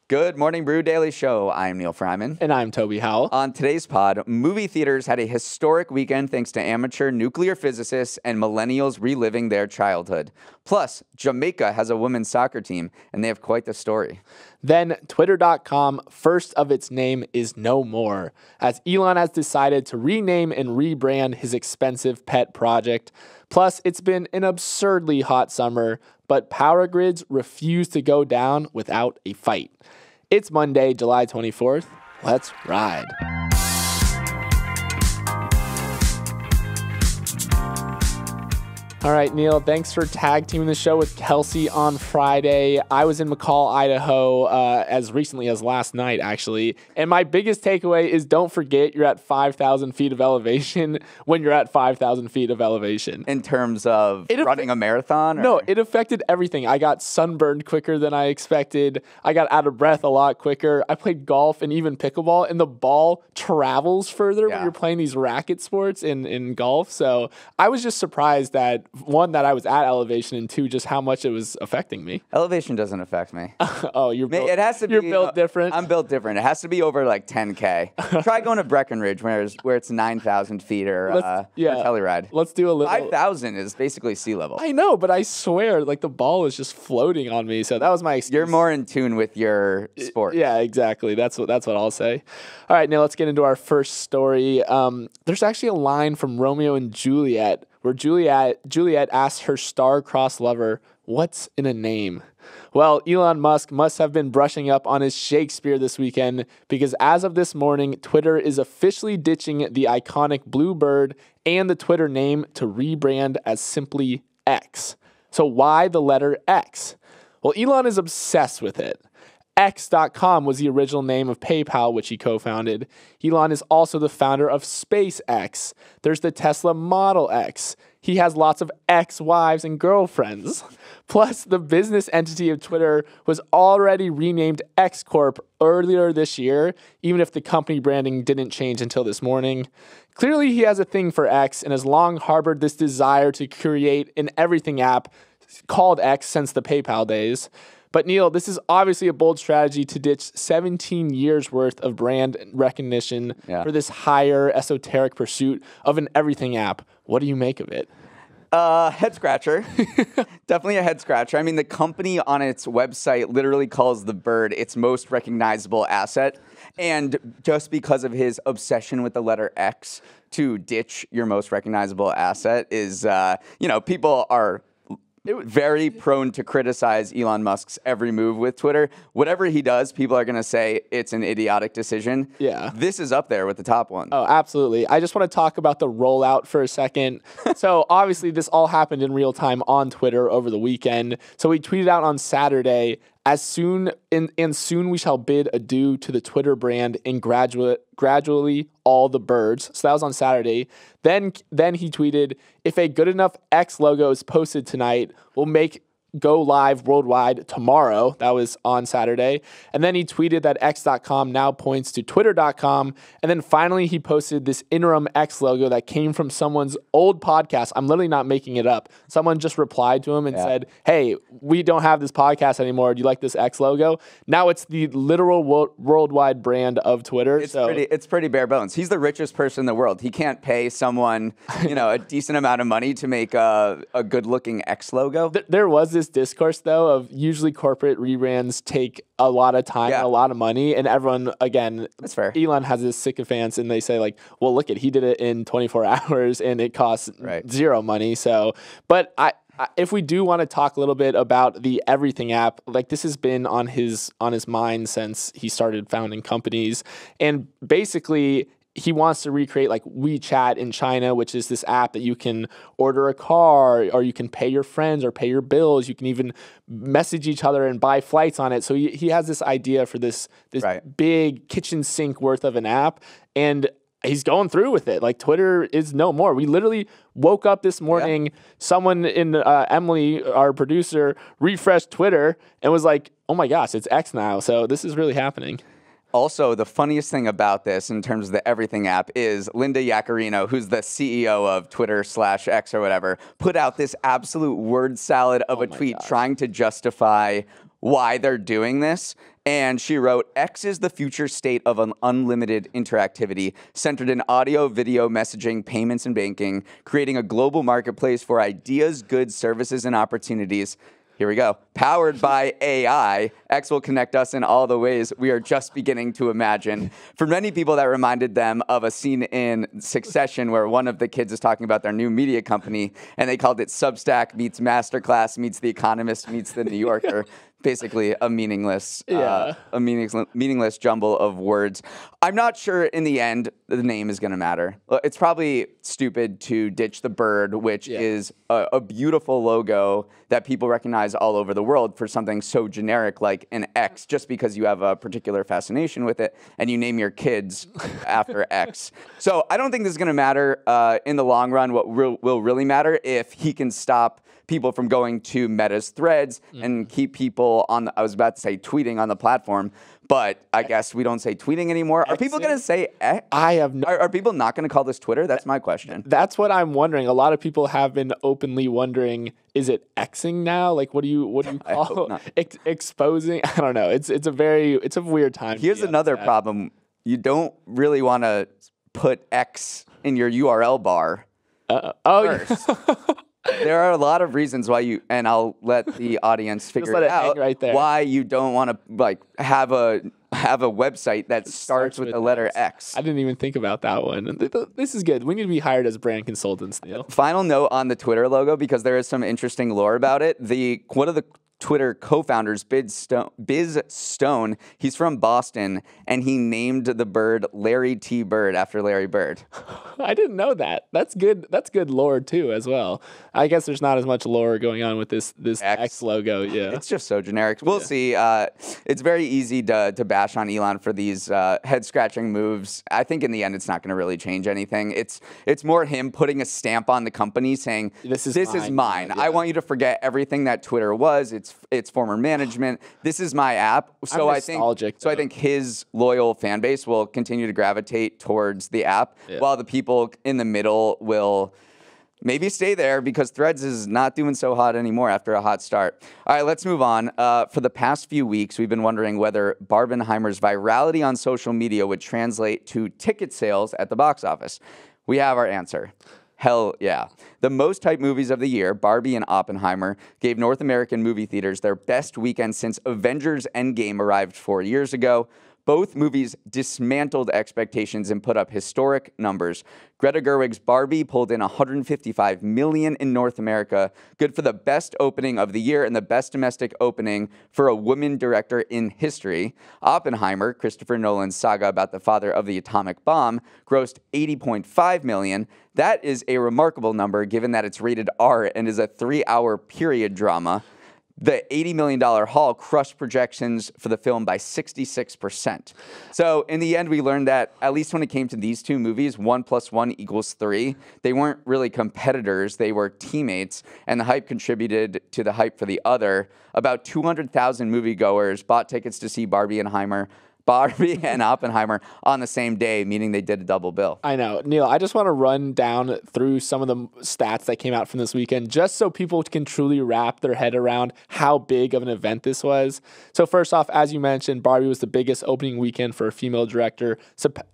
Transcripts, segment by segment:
Good morning, Brew Daily Show. I'm Neil Fryman. And I'm Toby Howell. On today's pod, movie theaters had a historic weekend thanks to amateur nuclear physicists and millennials reliving their childhood. Plus, Jamaica has a women's soccer team, and they have quite the story. Then, Twitter.com, first of its name, is no more, as Elon has decided to rename and rebrand his expensive pet project. Plus, it's been an absurdly hot summer, but power grids refuse to go down without a fight. It's Monday, July 24th. Let's ride. All right, Neil, thanks for tag teaming the show with Kelsey on Friday. I was in McCall, Idaho, as recently as last night, actually. And my biggest takeaway is don't forget you're at 5,000 feet of elevation when you're at 5,000 feet of elevation. In terms of running a marathon? No, it affected everything. I got sunburned quicker than I expected. I got out of breath a lot quicker. I played golf and even pickleball, and the ball travels further when you're playing these racket sports in golf. So I was just surprised that, one, that I was at elevation, and two, just how much it was affecting me. Elevation doesn't affect me. Oh, you're built, it has to be, you're built different. I'm built different. It has to be over like 10K. Try going to Breckenridge where it's 9,000 feet or Telluride. Let's do a little. 5,000 is basically sea level. I know, but I swear, like the ball is just floating on me. So that was my excuse. You're more in tune with your sport. Yeah, exactly. That's what I'll say. All right, now let's get into our first story. There's actually a line from Romeo and Juliet where Juliet asks her star-crossed lover, "What's in a name?" Well, Elon Musk must have been brushing up on his Shakespeare this weekend, because as of this morning, Twitter is officially ditching the iconic blue bird and the Twitter name to rebrand as simply X. So why the letter X? Well, Elon is obsessed with it. X.com was the original name of PayPal, which he co-founded. Elon is also the founder of SpaceX. There's the Tesla Model X. He has lots of ex-wives and girlfriends. Plus, the business entity of Twitter was already renamed X Corp earlier this year, even if the company branding didn't change until this morning. Clearly, he has a thing for X and has long harbored this desire to create an everything app called X since the PayPal days. But Neil, this is obviously a bold strategy to ditch 17 years worth of brand recognition for this higher esoteric pursuit of an everything app. What do you make of it? Head scratcher. Definitely a head scratcher. I mean, the company on its website literally calls the bird its most recognizable asset. And just because of his obsession with the letter X, to ditch your most recognizable asset is, people are very prone to criticize Elon Musk's every move with Twitter. Whatever he does, people are going to say it's an idiotic decision. Yeah. This is up there with the top one. Oh, absolutely. I just want to talk about the rollout for a second. So obviously this all happened in real time on Twitter over the weekend. So we tweeted out on Saturday, soon we shall bid adieu to the Twitter brand and gradually all the birds. So that was on Saturday. Then he tweeted, "If a good enough X logo is posted tonight, we'll make go live worldwide tomorrow." That was on Saturday. And then he tweeted that X.com now points to Twitter.com. And then finally he posted this interim X logo that came from someone's old podcast. I'm literally not making it up. Someone just replied to him and said, "Hey, we don't have this podcast anymore. Do you like this X logo?" Now it's the literal worldwide brand of Twitter. It's pretty bare bones. He's the richest person in the world. He can't pay someone, a decent amount of money to make a good looking X logo. There was this discourse, though, of usually corporate rebrands take a lot of time and a lot of money, and everyone, again, that's fair. Elon has his sycophants, and they say, like, well, look he did it in 24 hours, and it costs zero money. So, but if we do want to talk a little bit about the everything app, like this has been on his mind since he started founding companies, and basically he wants to recreate like WeChat in China, which is this app that you can order a car, or you can pay your friends or pay your bills. You can even message each other and buy flights on it. So he has this idea for this big kitchen sink worth of an app, and he's going through with it. Like, Twitter is no more. We literally woke up this morning, someone in Emily, our producer, refreshed Twitter and was like, oh my gosh, it's X now. So this is really happening. Also, the funniest thing about this in terms of the everything app is Linda Yaccarino, who's the CEO of Twitter/X or whatever, put out this absolute word salad of a tweet trying to justify why they're doing this. And she wrote, X is the future state of an unlimited interactivity centered in audio, video, messaging, payments, and banking, creating a global marketplace for ideas, goods, services, and opportunities. Here we go. Powered by AI, X will connect us in all the ways we are just beginning to imagine. For many people, that reminded them of a scene in Succession where one of the kids is talking about their new media company, and they called it Substack meets Masterclass meets The Economist meets The New Yorker. Basically, a meaningless jumble of words. I'm not sure in the end the name is going to matter. It's probably stupid to ditch the bird, which is a beautiful logo that people recognize all over the world, for something so generic like an X, just because you have a particular fascination with it and you name your kids after X. So I don't think this is going to matter in the long run. What will really matter, if he can stop people from going to Meta's threads and keep people on I was about to say tweeting on the platform, but I guess we don't say tweeting anymore. Are people going to say X? Are people not going to call this Twitter? That's my question. That's what I'm wondering. A lot of people have been openly wondering, is it Xing now? Like, what do you call exposing? I don't know. It's a weird time. Here's another problem. You don't really want to put X in your URL bar. First. There are a lot of reasons why and I'll let the audience figure it out, right there. Why you don't want to have a website that starts with the letter X. I didn't even think about that one. This is good. We need to be hired as brand consultants, Neil. Final note on the Twitter logo, because there is some interesting lore about it. One of the Twitter co-founders, Biz Stone, he's from Boston, and he named the bird Larry T. Bird after Larry Bird. I didn't know that. That's good. That's good lore too, as well. I guess there's not as much lore going on with this X logo. Yeah, it's just so generic. We'll see. It's very easy to bash on Elon for these head-scratching moves. I think in the end, it's not going to really change anything. It's more him putting a stamp on the company, saying, "This is mine. Yeah. I want you to forget everything that Twitter was. It's former management. This is my app." So I think his loyal fan base will continue to gravitate towards the app, while the people in the middle will maybe stay there, because Threads is not doing so hot anymore after a hot start. All right, let's move on. For the past few weeks, we've been wondering whether Barbenheimer's virality on social media would translate to ticket sales at the box office. We have our answer. Hell yeah. The most hyped movies of the year, Barbie and Oppenheimer, gave North American movie theaters their best weekend since Avengers Endgame arrived 4 years ago. Both movies dismantled expectations and put up historic numbers. Greta Gerwig's Barbie pulled in $155 million in North America, good for the best opening of the year and the best domestic opening for a woman director in history. Oppenheimer, Christopher Nolan's saga about the father of the atomic bomb, grossed $80.5 million. That is a remarkable number, given that it's rated R and is a 3-hour period drama. The $80 million haul crushed projections for the film by 66%. So in the end, we learned that, at least when it came to these two movies, 1 + 1 = 3. They weren't really competitors. They were teammates, and the hype contributed to the hype for the other. About 200,000 moviegoers bought tickets to see Barbie and Oppenheimer on the same day, meaning they did a double bill. I know. Neil, I just want to run down through some of the stats that came out from this weekend, just so people can truly wrap their head around how big of an event this was. So first off, as you mentioned, Barbie was the biggest opening weekend for a female director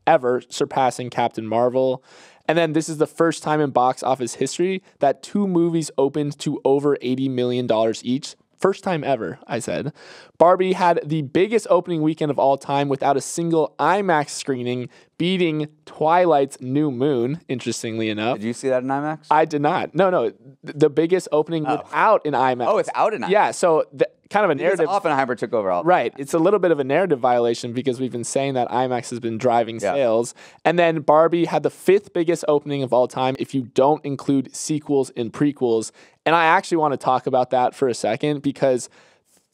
ever, surpassing Captain Marvel. And then this is the first time in box office history that two movies opened to over $80 million each. First time ever, I said. Barbie had the biggest opening weekend of all time without a single IMAX screening, beating Twilight's New Moon, interestingly enough. Did you see that in IMAX? I did not. No. The biggest opening without an IMAX. Oh, without an IMAX. Yeah, so kind of a narrative. Because Oppenheimer took over all. Right. It's a little bit of a narrative violation, because we've been saying that IMAX has been driving sales. And then Barbie had the 5th biggest opening of all time if you don't include sequels and prequels. And I actually want to talk about that for a second, because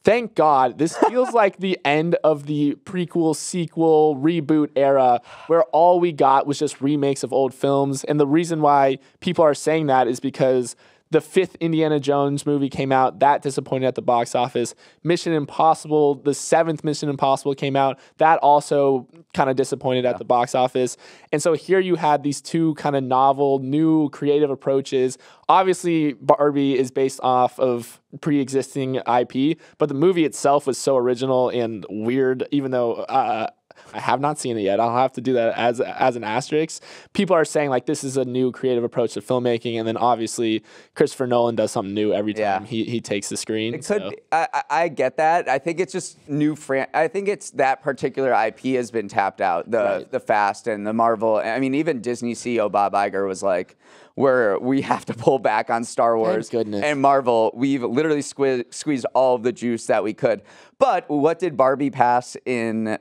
thank God, this feels like the end of the prequel, sequel, reboot era, where all we got was just remakes of old films. And the reason why people are saying that is because The 5th Indiana Jones movie came out. That disappointed at the box office. Mission Impossible, the 7th Mission Impossible came out. That also kind of disappointed at the box office. And so here you had these two kind of novel, new creative approaches. Obviously, Barbie is based off of pre-existing IP, but the movie itself was so original and weird, even though I have not seen it yet. I'll have to do that as an asterisk. People are saying like this is a new creative approach to filmmaking, and then obviously Christopher Nolan does something new every time he takes the screen. It could. Be, I get that. I think it's just new. I think it's that particular IP has been tapped out. The Fast and the Marvel. I mean, even Disney CEO Bob Iger was like, we have to pull back on Star Wars and Marvel. We've literally squeezed all of the juice that we could. But what did Barbie pass in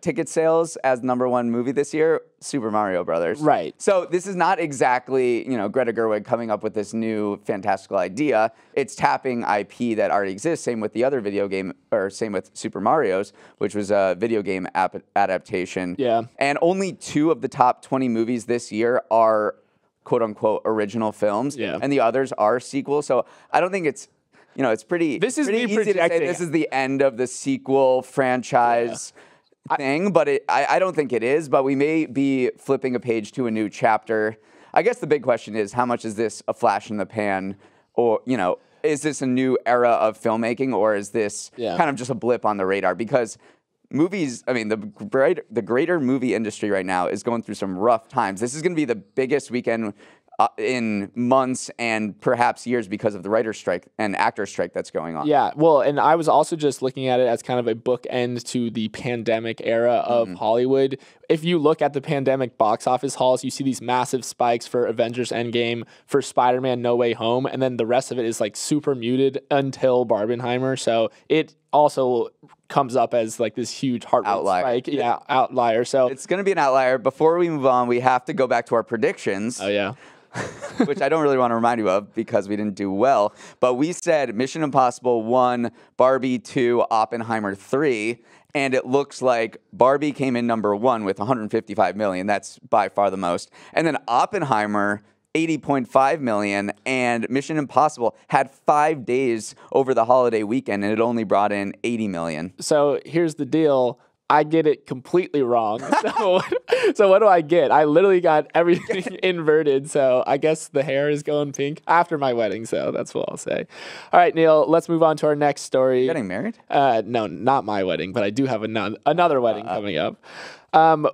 ticket sales as #1 movie this year? Super Mario Brothers. Right. So this is not exactly, Greta Gerwig coming up with this new fantastical idea. It's tapping IP that already exists. Same with the other video game, or same with Super Mario's, which was a video game adaptation. Yeah. And only 2 of the top 20 movies this year are quote unquote original films. Yeah. And the others are sequels. So I don't think it's, it's pretty, this is pretty me easy to say this is the end of the sequel franchise thing, but I don't think it is. But we may be flipping a page to a new chapter. I guess the big question is, how much is this a flash in the pan, or is this a new era of filmmaking, or is this kind of just a blip on the radar? Because movies, I mean, the greater movie industry right now is going through some rough times. This is going to be the biggest weekend in months and perhaps years because of the writer's strike and actor strike that's going on. Yeah, well, and I was also just looking at it as kind of a bookend to the pandemic era of Hollywood. If you look at the pandemic box office hauls, you see these massive spikes for Avengers Endgame, for Spider-Man No Way Home, and then the rest of it is like super muted until Barbenheimer. So it also comes up as like this huge heart rate spike. Yeah, outlier. So it's going to be an outlier. Before we move on, we have to go back to our predictions. Oh, yeah. Which I don't really want to remind you of because we didn't do well. But we said Mission Impossible 1, Barbie 2, Oppenheimer 3. And it looks like Barbie came in #1 with 155 million. That's by far the most. And then Oppenheimer, 80.5 million. And Mission Impossible had 5 days over the holiday weekend, and it only brought in 80 million. So here's the deal. I get it completely wrong. So what do I get? I literally got everything inverted. So I guess the hair is going pink after my wedding. So that's what I'll say. All right, Neil, let's move on to our next story. You're getting married? No, not my wedding, but I do have another wedding coming up.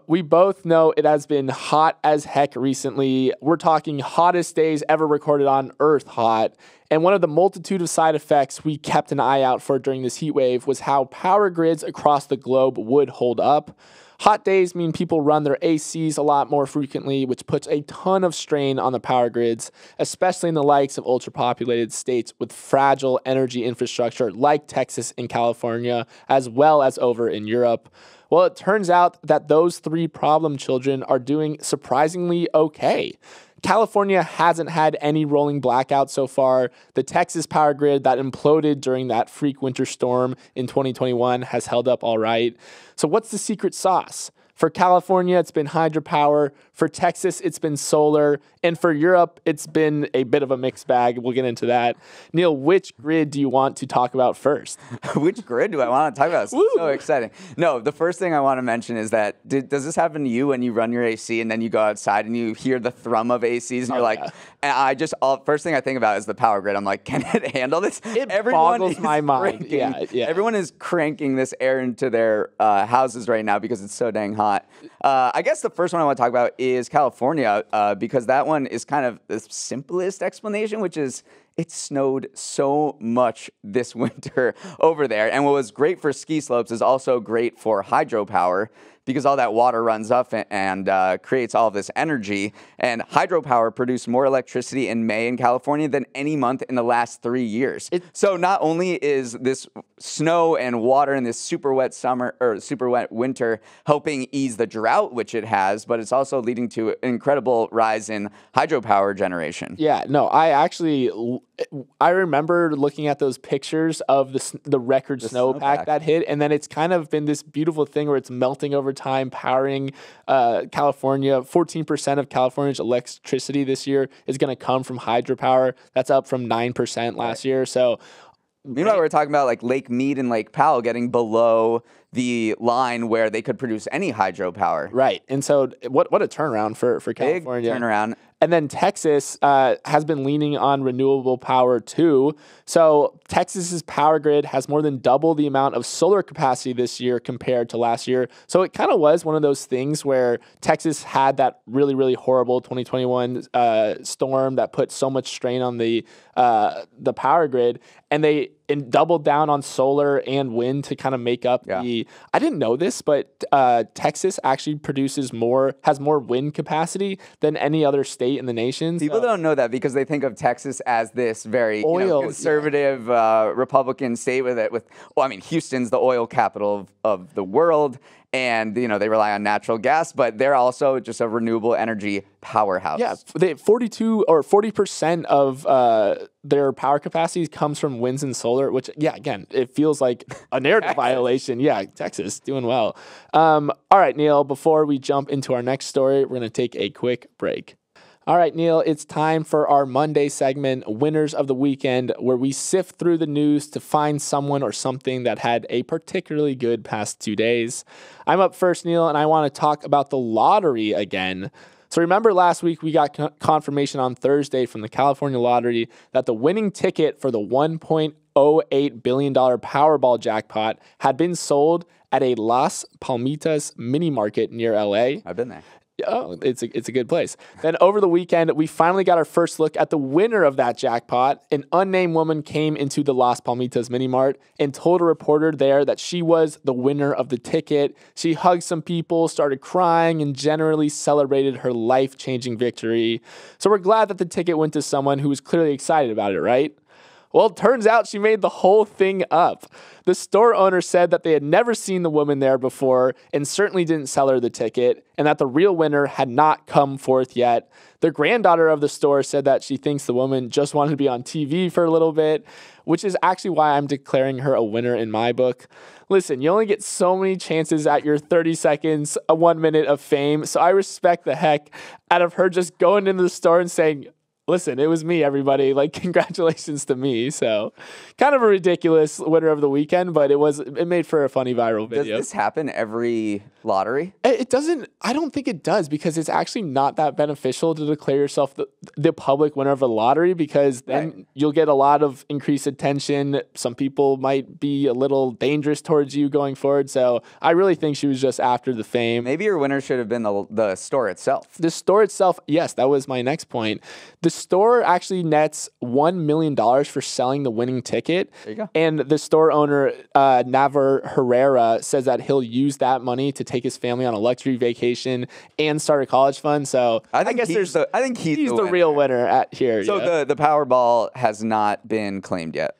We both know it has been hot as heck recently. We're talking hottest days ever recorded on Earth hot. And one of the multitude of side effects we kept an eye out for during this heat wave was how power grids across the globe would hold up. Hot days mean people run their ACs a lot more frequently, which puts a ton of strain on the power grids, especially in the likes of ultra-populated states with fragile energy infrastructure like Texas and California, as well as over in Europe. Well, it turns out that those 3 problem children are doing surprisingly okay. California hasn't had any rolling blackouts so far. The Texas power grid that imploded during that freak winter storm in 2021 has held up all right. So what's the secret sauce? For California, it's been hydropower. For Texas, it's been solar. And for Europe, it's been a bit of a mixed bag. We'll get into that. Neil, which grid do you want to talk about first? Which grid do I want to talk about? It's so exciting. No, the first thing I want to mention is that, does this happen to you when you run your AC and then you go outside and you hear the thrum of ACs and you're like, and first thing I think about is the power grid. I'm like, can it handle this? It boggles my mind. Yeah. Everyone is cranking this air into their houses right now because it's so dang hot. I guess the first one I want to talk about is California, because that one is kind of the simplest explanation, which is it snowed so much this winter over there. And what was great for ski slopes is also great for hydropower, because all that water runs up and creates all of this energy. And hydropower produced more electricity in May in California than any month in the last 3 years. So not only is this snow and water in this super wet summer or super wet winter helping ease the drought, which it has, but it's also leading to an incredible rise in hydropower generation. Yeah, no, I actually I remember looking at those pictures of the record snowpack that hit, and then it's kind of been this beautiful thing where it's melting over time, powering California. 14% of California's electricity this year is going to come from hydropower. That's up from 9% last year. So, meanwhile, we're talking about like Lake Mead and Lake Powell getting below the line where they could produce any hydropower. Right. And so what a turnaround for California. Big turnaround. And then Texas has been leaning on renewable power too. So Texas's power grid has more than double the amount of solar capacity this year compared to last year. So it kind of was one of those things where Texas had that really, really horrible 2021 storm that put so much strain on the power grid, and they doubled down on solar and wind to kind of make up the. I didn't know this, but Texas actually has more wind capacity than any other state in the nation. People don't know that because they think of Texas as this very conservative Republican state Houston's the oil capital of the world. And, they rely on natural gas, but they're also just a renewable energy powerhouse. Yeah, 40% of their power capacity comes from winds and solar, which, again, it feels like a narrative violation. Yeah, Texas, doing well. All right, Neil, before we jump into our next story, we're going to take a quick break. All right, Neil, it's time for our Monday segment, Winners of the Weekend, where we sift through the news to find someone or something that had a particularly good past 2 days. I'm up first, Neil, and I want to talk about the lottery again. So remember last week we got confirmation on Thursday from the California Lottery that the winning ticket for the $1.08 billion Powerball jackpot had been sold at a Las Palmitas mini market near LA. I've been there. Oh, it's a good place. Then over the weekend, we finally got our first look at the winner of that jackpot. An unnamed woman came into the Las Palmitas mini mart and told a reporter there that she was the winner of the ticket. She hugged some people, started crying, and generally celebrated her life-changing victory. So we're glad that the ticket went to someone who was clearly excited about it, right? Well, it turns out she made the whole thing up. The store owner said that they had never seen the woman there before and certainly didn't sell her the ticket, and that the real winner had not come forth yet. The granddaughter of the store said that she thinks the woman just wanted to be on TV for a little bit, which is actually why I'm declaring her a winner in my book. Listen, you only get so many chances at your 30 seconds, 1 minute of fame, so I respect the heck out of her just going into the store and saying, listen, it was me, everybody. Like, congratulations to me. So, kind of a ridiculous winner of the weekend, but it made for a funny viral video. Does this happen every lottery? It doesn't. I don't think it does, because it's actually not that beneficial to declare yourself the public winner of a lottery, because then you'll get a lot of increased attention. Some people might be a little dangerous towards you going forward. So, I really think she was just after the fame. Maybe your winner should have been the store itself. The store itself, yes, that was my next point. The store actually nets $1 million for selling the winning ticket. There you go. And the store owner, Navar Herrera, says that he'll use that money to take his family on a luxury vacation and start a college fund. So I guess he's the real winner here. So the Powerball has not been claimed yet.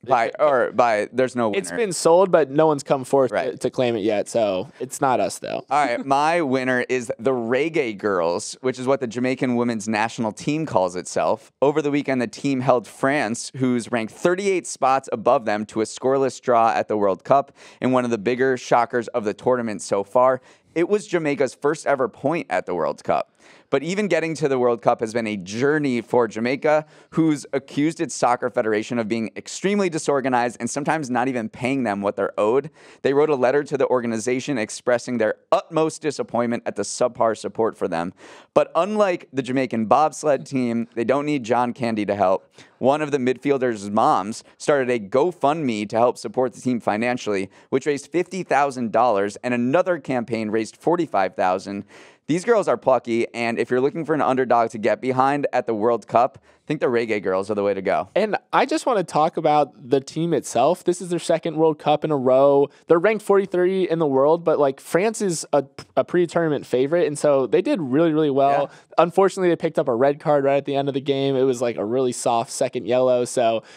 There's no winner. It's been sold, but no one's come forth to claim it yet. So it's not us, though. All right. My winner is the Reggae Girls, which is what the Jamaican women's national team calls itself. Over the weekend, the team held France, who's ranked 38 spots above them, to a scoreless draw at the World Cup in one of the bigger shockers of the tournament so far. It was Jamaica's first ever point at the World Cup. But even getting to the World Cup has been a journey for Jamaica, who's accused its soccer federation of being extremely disorganized and sometimes not even paying them what they're owed. They wrote a letter to the organization expressing their utmost disappointment at the subpar support for them. But unlike the Jamaican bobsled team, they don't need John Candy to help. One of the midfielders' moms started a GoFundMe to help support the team financially, which raised $50,000, and another campaign raised $45,000. These girls are plucky, and if you're looking for an underdog to get behind at the World Cup, I think the Reggae Girls are the way to go. And I just want to talk about the team itself. This is their second World Cup in a row. They're ranked 43 in the world, but France is a pre-tournament favorite, and so they did really, really well. Yeah. Unfortunately, they picked up a red card right at the end of the game. It was like a really soft second yellow.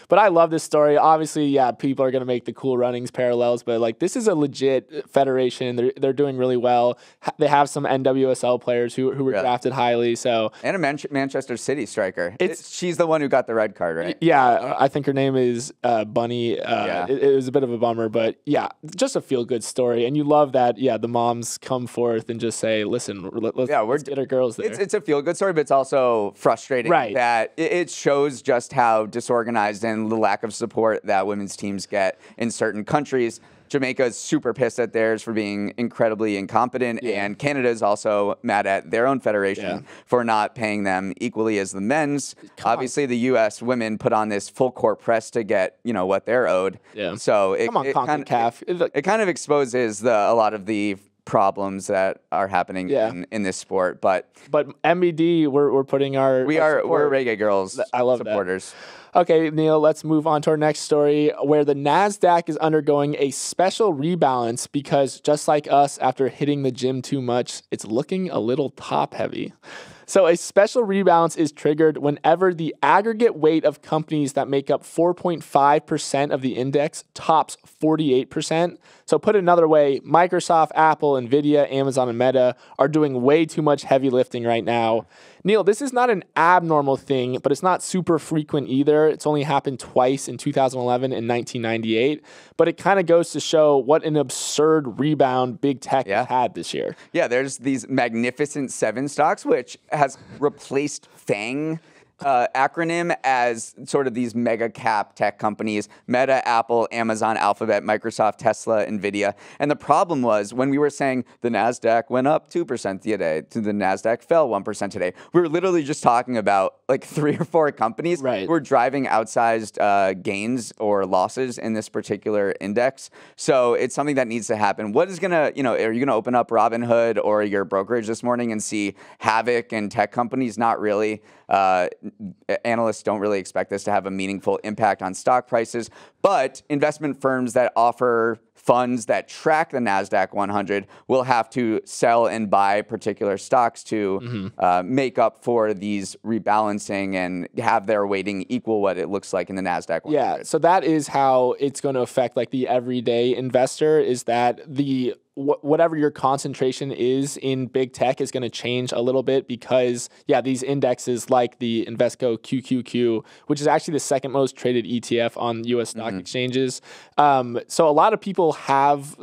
But I love this story. Obviously, people are going to make the cool runnings parallels, but this is a legit federation. They're doing really well. They have some NWSL USL players who were drafted highly. So and a Manchester City striker. She's the one who got the red card, right? Yeah, I think her name is Bunny. It was a bit of a bummer, but yeah, just a feel-good story. And you love that, the moms come forth and just say, listen, let's get our girls there. It's a feel-good story, but it's also frustrating that it shows just how disorganized and the lack of support that women's teams get in certain countries. Jamaica is super pissed at theirs for being incredibly incompetent, and Canada is also mad at their own federation for not paying them equally as the men's. Obviously, the U.S. women put on this full court press to get what they're owed. Yeah. So it kind of exposes a lot of the problems that are happening in this sport. But MBD, we're putting we're reggae girls. I love supporters. That. Okay, Neil, let's move on to our next story where the Nasdaq is undergoing a special rebalance because just like us, after hitting the gym too much, it's looking a little top heavy. So a special rebalance is triggered whenever the aggregate weight of companies that make up 4.5% of the index tops 48%. So put another way, Microsoft, Apple, Nvidia, Amazon, and Meta are doing way too much heavy lifting right now. Neil, this is not an abnormal thing, but it's not super frequent either. It's only happened twice in 2011 and 1998. But it kind of goes to show what an absurd rebound big tech has had this year. Yeah, there's these magnificent 7 stocks, which has replaced FANG acronym as sort of these mega cap tech companies: Meta, Apple, Amazon, Alphabet, Microsoft, Tesla, Nvidia. And the problem was when we were saying the Nasdaq went up 2% today, the Nasdaq fell 1% today. We were literally just talking about like 3 or 4 companies who were driving outsized gains or losses in this particular index. So it's something that needs to happen. What is gonna, are you gonna open up Robinhood or your brokerage this morning and see havoc in tech companies? Not really. Analysts don't really expect this to have a meaningful impact on stock prices, but investment firms that offer funds that track the Nasdaq 100 will have to sell and buy particular stocks to make up for these rebalancing and have their weighting equal what it looks like in the Nasdaq 100. Yeah, so that is how it's going to affect like the everyday investor, is that whatever your concentration is in big tech is going to change a little bit because, these indexes like the Invesco QQQ, which is actually the second most traded ETF on U.S. stock exchanges. So a lot of people have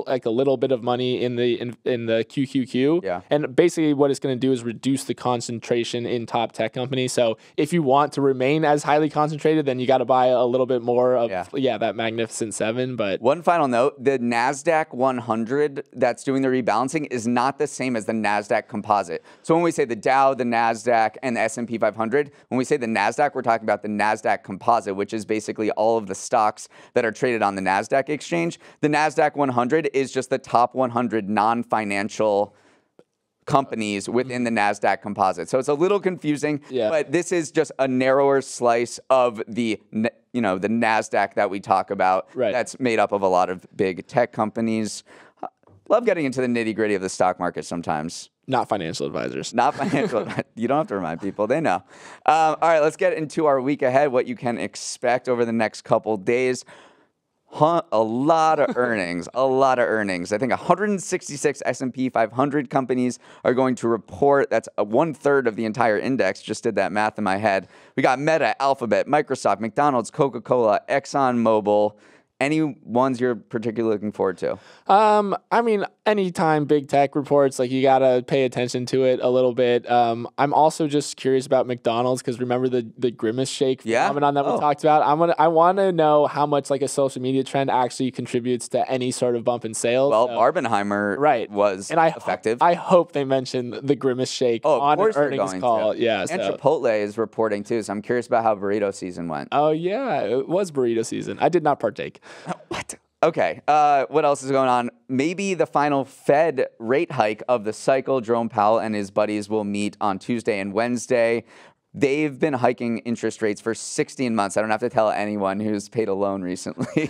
like a little bit of money in the QQQ. Yeah. And basically what it's going to do is reduce the concentration in top tech companies. So if you want to remain as highly concentrated, then you got to buy a little bit more of that magnificent 7. But one final note, the Nasdaq 100 that's doing the rebalancing is not the same as the Nasdaq composite. So when we say the Dow, the Nasdaq, and the S&P 500, when we say the Nasdaq, we're talking about the Nasdaq composite, which is basically all of the stocks that are traded on the Nasdaq exchange. The Nasdaq 100 is just the top 100 non-financial companies within the Nasdaq composite. So it's a little confusing, but this is just a narrower slice of the the Nasdaq that we talk about that's made up of a lot of big tech companies. Love getting into the nitty-gritty of the stock market sometimes. Not financial advisors. Not financial advisors. You don't have to remind people. They know. All right, let's get into our week ahead, what you can expect over the next couple days. A lot of earnings. I think 166 S&P 500 companies are going to report. That's 1/3 of the entire index. Just did that math in my head. We got Meta, Alphabet, Microsoft, McDonald's, Coca-Cola, ExxonMobil. Any ones you're particularly looking forward to? I mean, anytime big tech reports, like you got to pay attention to it a little bit. I'm also just curious about McDonald's because remember the Grimace Shake phenomenon that we talked about? I want to know how much like a social media trend actually contributes to any sort of bump in sales. Well, Barbenheimer was effective. I hope they mention the Grimace Shake on an earnings call. Yeah, and Chipotle is reporting too, so I'm curious about how burrito season went. Oh, yeah, it was burrito season. I did not partake. What? Okay. What else is going on? Maybe the final Fed rate hike of the cycle. Jerome Powell and his buddies will meet on Tuesday and Wednesday. They've been hiking interest rates for 16 months. I don't have to tell anyone who's paid a loan recently.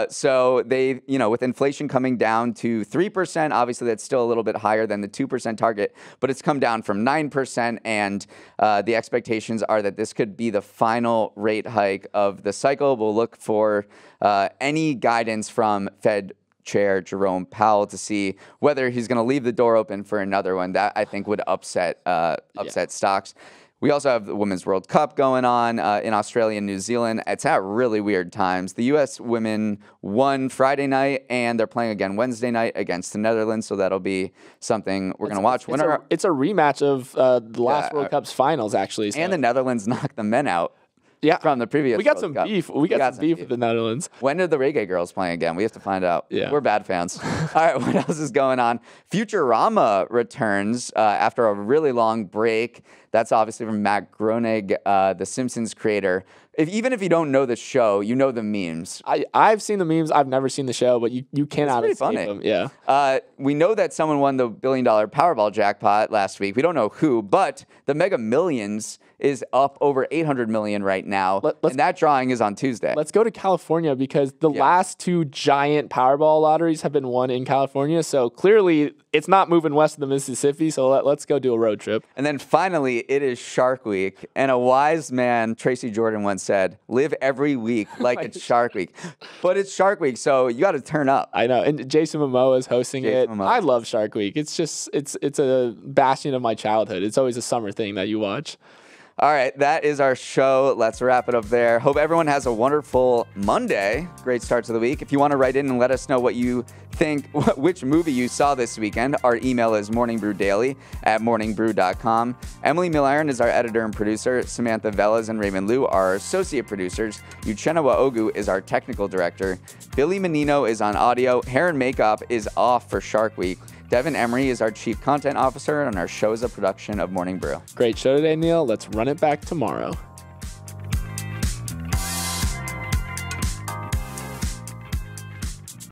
So they, with inflation coming down to 3%, obviously that's still a little bit higher than the 2% target, but it's come down from 9%. And the expectations are that this could be the final rate hike of the cycle. We'll look for any guidance from Fed Chair Jerome Powell to see whether he's going to leave the door open for another one. That I think would upset stocks. We also have the Women's World Cup going on in Australia and New Zealand. It's at really weird times. The U.S. women won Friday night, and they're playing again Wednesday night against the Netherlands, so that'll be something we're going to watch. It's a rematch of the last World Cup's finals, actually. So. And the Netherlands knocked the men out. Yeah, from the previous. We got some beef. We got some beef with the Netherlands. When are the reggae girls playing again? We have to find out. Yeah, we're bad fans. All right, what else is going on? Futurama returns after a really long break. That's obviously from Matt Groening, the Simpsons creator. Even if you don't know the show, you know the memes. I've seen the memes. I've never seen the show, but you cannot escape them. Yeah. We know that someone won the $1 billion Powerball jackpot last week. We don't know who, but the Mega Millions is up over 800 million right now, and that drawing is on Tuesday. Let's go to California because the last two giant Powerball lotteries have been won in California. So clearly, it's not moving west of the Mississippi. So let's go do a road trip. And then finally, it is Shark Week, and a wise man, Tracy Jordan, once said, "Live every week like it's Shark Week." But it's Shark Week, so you got to turn up. I know, and Jason Momoa is hosting it. I love Shark Week. It's just it's a bastion of my childhood. It's always a summer thing that you watch. All right, that is our show. Let's wrap it up there. Hope everyone has a wonderful Monday. Great start to the week. If you want to write in and let us know what you think, which movie you saw this weekend, our email is morningbrewdaily@morningbrew.com. Emily Milliron is our editor and producer. Samantha Velez and Raymond Liu are our associate producers. Uchenna Ogu is our technical director. Billy Menino is on audio. Hair and makeup is off for Shark Week. Devin Emery is our chief content officer, and our show is a production of Morning Brew. Great show today, Neil. Let's run it back tomorrow.